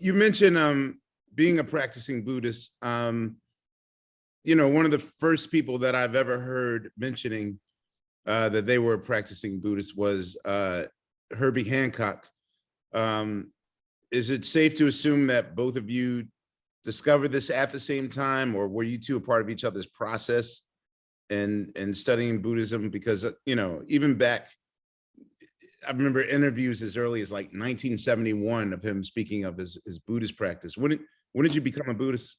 You mentioned being a practicing Buddhist. One of the first people that I've ever heard mentioning that they were practicing Buddhist was Herbie Hancock. Is it safe to assume that both of you discovered this at the same time, or were you two a part of each other's process and studying Buddhism? Because even back, I remember interviews as early as like 1971 of him speaking of his Buddhist practice. When did you become a Buddhist?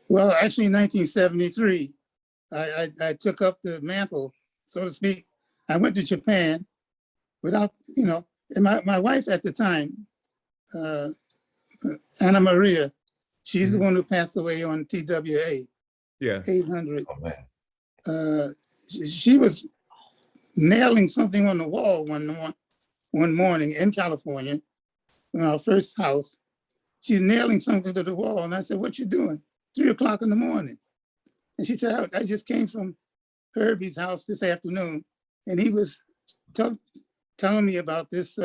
Well, actually, in 1973, I took up the mantle, so to speak. I went to Japan without, and my wife at the time, Anna Maria, she's the one who passed away on TWA. Yeah. 800. Oh, man. She was nailing something on the wall one morning in California, in our first house. She's nailing something to the wall, and I said, "What you doing? 3 o'clock in the morning?" And she said, "I just came from Herbie's house this afternoon, and he was telling me about this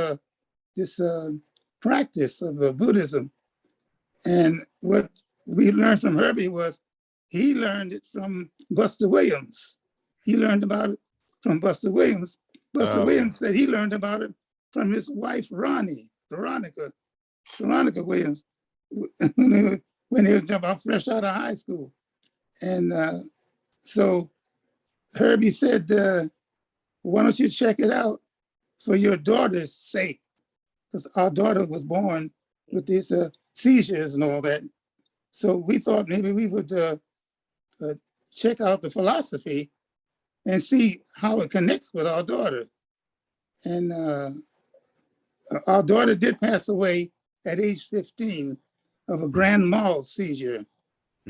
practice of Buddhism." And what we learned from Herbie was he learned it from Buster Williams. He learned about it from Buster Williams. Buster Williams said he learned about it from his wife, Veronica Williams, when they were about fresh out of high school. And so Herbie said, "Why don't you check it out for your daughter's sake?" Because our daughter was born with these seizures and all that. So we thought maybe we would check out the philosophy and see how it connects with our daughter. And our daughter did pass away at age 15 of a grand mal seizure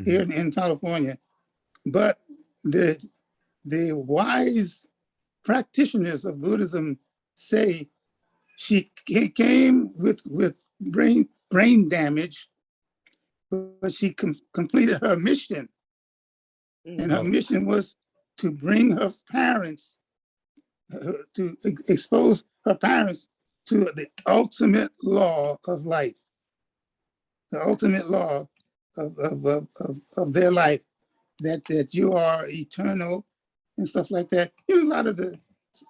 here in California. But the wise practitioners of Buddhism say she came with brain damage, but she completed her mission. And her mission was to bring her parents, to expose her parents to the ultimate law of life, the ultimate law of their life, that you are eternal and stuff like that. A lot of the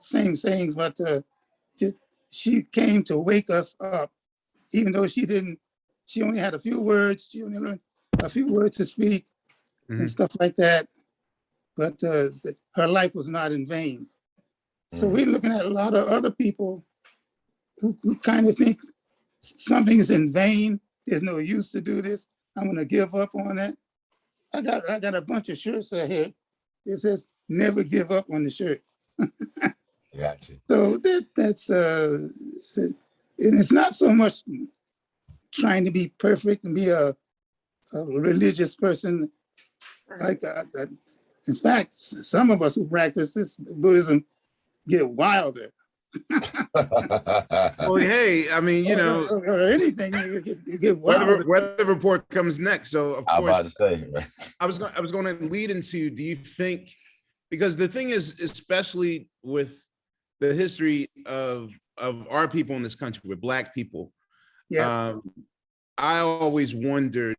same sayings, but she came to wake us up, even though she only had a few words, she only learned a few words to speak and stuff like that. But her life was not in vain. So we're looking at a lot of other people who kind of think something is in vain. There's no use to do this. I'm going to give up on it. I got a bunch of shirts out here. It says "Never give up" on the shirt. Gotcha. So that's and it's not so much trying to be perfect and be a religious person. Like in fact, some of us who practice this Buddhism get wilder. Well, hey, I mean, or anything, you get wilder. Weather report comes next. So of I'm course, about to say, right? I was going to lead into, do you think, because the thing is, especially with the history of our people in this country, with Black people, Yeah. I always wondered,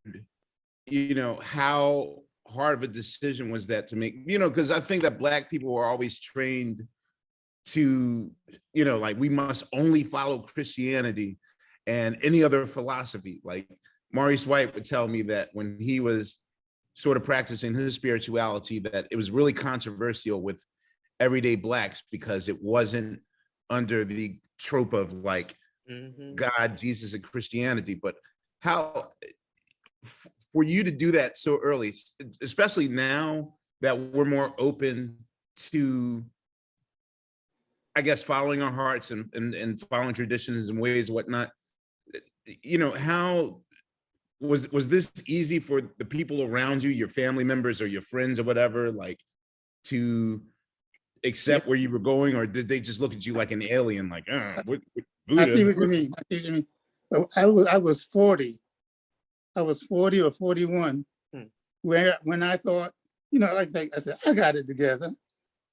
how hard of a decision was that to make, because I think that Black people were always trained to, like, we must only follow Christianity and any other philosophy. Like Maurice White would tell me that when he was sort of practicing his spirituality, that it was really controversial with everyday Blacks because it wasn't under the trope of like God, Jesus, and Christianity. But how, for you to do that so early, especially now that we're more open to, I guess, following our hearts and following traditions and ways and whatnot, how was this easy for the people around you, your family members or your friends or whatever, like, to accept where you were going, or did they just look at you like an alien, like, what I see what you mean. I was 40. I was 40 or 41 when I thought, like I said, I got it together.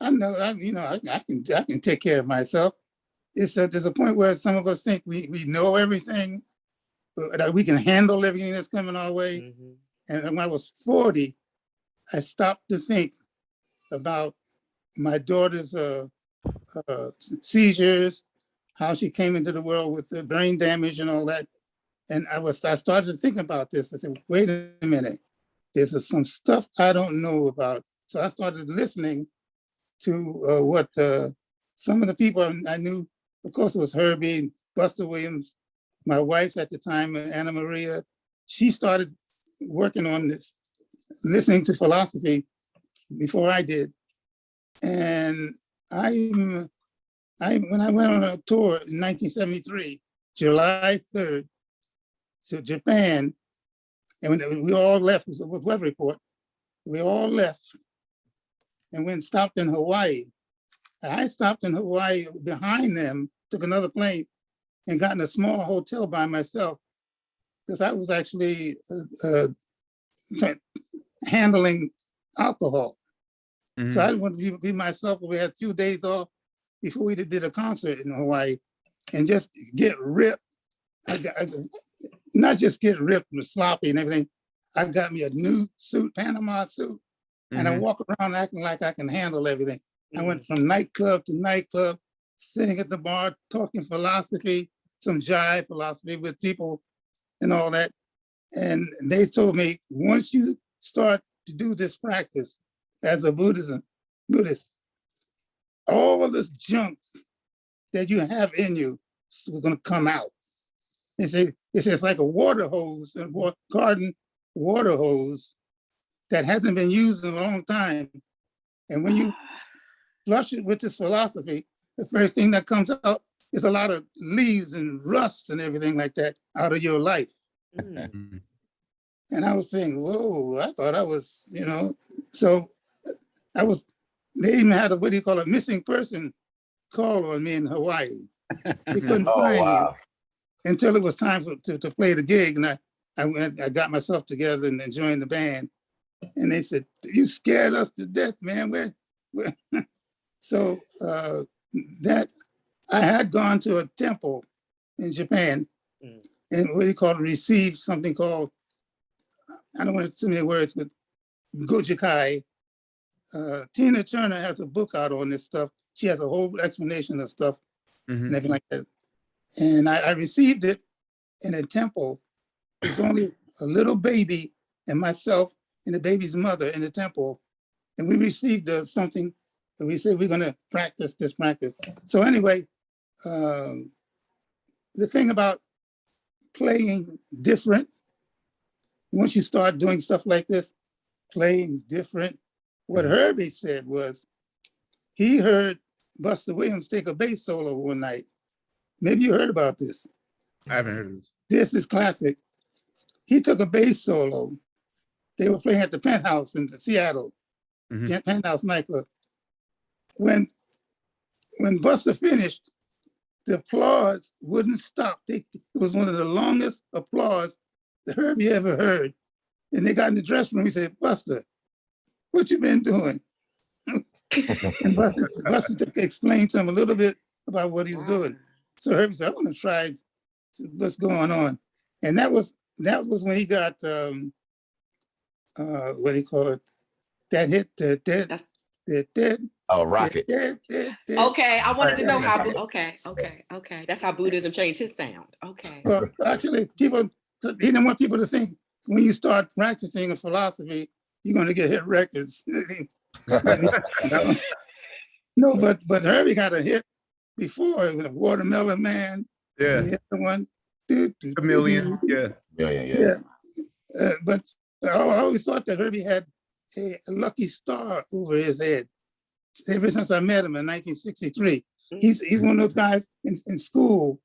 I know, I can take care of myself. There's a point where some of us think we know everything, that we can handle everything that's coming our way. Mhm. And when I was 40, I stopped to think about my daughter's seizures, how she came into the world with the brain damage and all that. And I started to think about this. I said, wait a minute, there's some stuff I don't know about. So I started listening to what some of the people I knew. Of course, it was Herbie, Buster Williams, my wife at the time, Anna Maria. She started working on this, listening to philosophy before I did. And when I went on a tour in 1973, July 3rd, to Japan, and when we all left, it was a weather report, we all left and went stopped in Hawaii. I stopped in Hawaii behind them, took another plane and got in a small hotel by myself because I was actually handling alcohol. So I didn't want to be myself. We had a few days off before we did a concert in Hawaii and just get ripped. Not just get ripped and sloppy and everything. I got me a new suit, Panama suit, and I walk around acting like I can handle everything. I went from nightclub to nightclub, sitting at the bar, talking philosophy, some jive philosophy with people and all that. And they told me, once you start to do this practice as a Buddhist, all of this junk that you have in you is going to come out. It's like a water hose, a garden water hose that hasn't been used in a long time. And when you flush it with this philosophy, the first thing that comes out is a lot of leaves and rust and everything like that out of your life. Mm. And I was saying, whoa, I thought I was, so they even had what do you call a missing person call on me in Hawaii. They couldn't Oh, find me wow. until it was time to play the gig. And I got myself together and joined the band. And they said, you scared us to death, man. Where? So that I had gone to a temple in Japan and what do you call it, received something called, I don't want too many words, but Gojikai. Tina Turner has a book out on this stuff. She has a whole explanation of stuff and everything like that. And I received it in a temple. There's only a little baby and myself and the baby's mother in the temple. And we received something and we said, we're going to practice this practice. So anyway, the thing about playing different, once you start doing stuff like this, playing different, what Herbie said was he heard Buster Williams take a bass solo one night. Maybe you heard about this. I haven't heard of this. This is classic. He took a bass solo. They were playing at the Penthouse in Seattle, Penthouse nightclub. When Buster finished, the applause wouldn't stop. It was one of the longest applause that Herbie ever heard. And they got in the dressing room. He said, Buster, what you been doing? And Buster explained to him a little bit about what he was doing. So Herbie said, I want to try what's going on. And that was when he got, what do you call it? That hit, Oh, Rocket. Okay, I wanted to know how. Okay. That's how Buddhism changed his sound. Okay. Well, actually, he didn't want people to think when you start practicing a philosophy, you're going to get hit records. No, but Herbie got a hit before with Watermelon Man. Yeah. And the other one. Chameleon. Yeah. Yeah. But I always thought that Herbie had a lucky star over his head. Ever since I met him in 1963. He's one of those guys in school.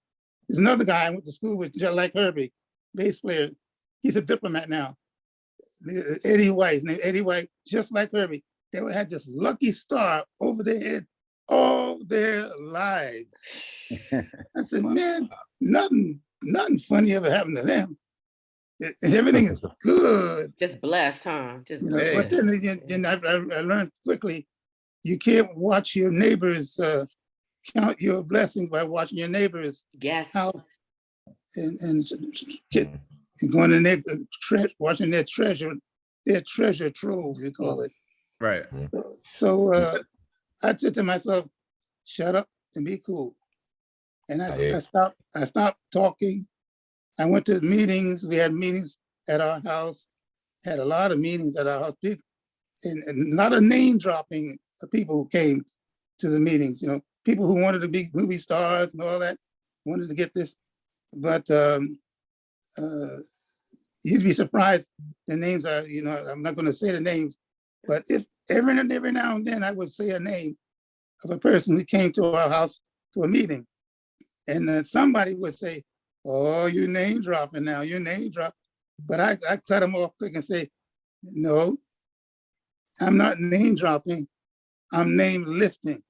There's another guy I went to school with, just like Herbie, bass player. He's a diplomat now. Eddie White, his name Eddie White, just like Herbie. They had this lucky star over their head all their lives. I said, man, nothing funny ever happened to them. Everything is good. Just blessed, huh? Just But then I learned quickly, you can't watch your neighbors count your blessings by watching your neighbors' yes. house and going in there, watching their treasure trove, you call it. Right. So I said to myself, shut up and be cool. And I stopped talking. I went to meetings. We had meetings at our house, had a lot of meetings at our house, and a lot of name dropping of people who came to the meetings, you know, people who wanted to be movie stars and all that, wanted to get this. But you'd be surprised the names are, you know, I'm not going to say the names, but if every now and then I would say a name of a person who came to our house for a meeting. And somebody would say, oh, you name dropping now, you name drop. But I cut them off quick and say, no, I'm not name dropping, I'm name lifting.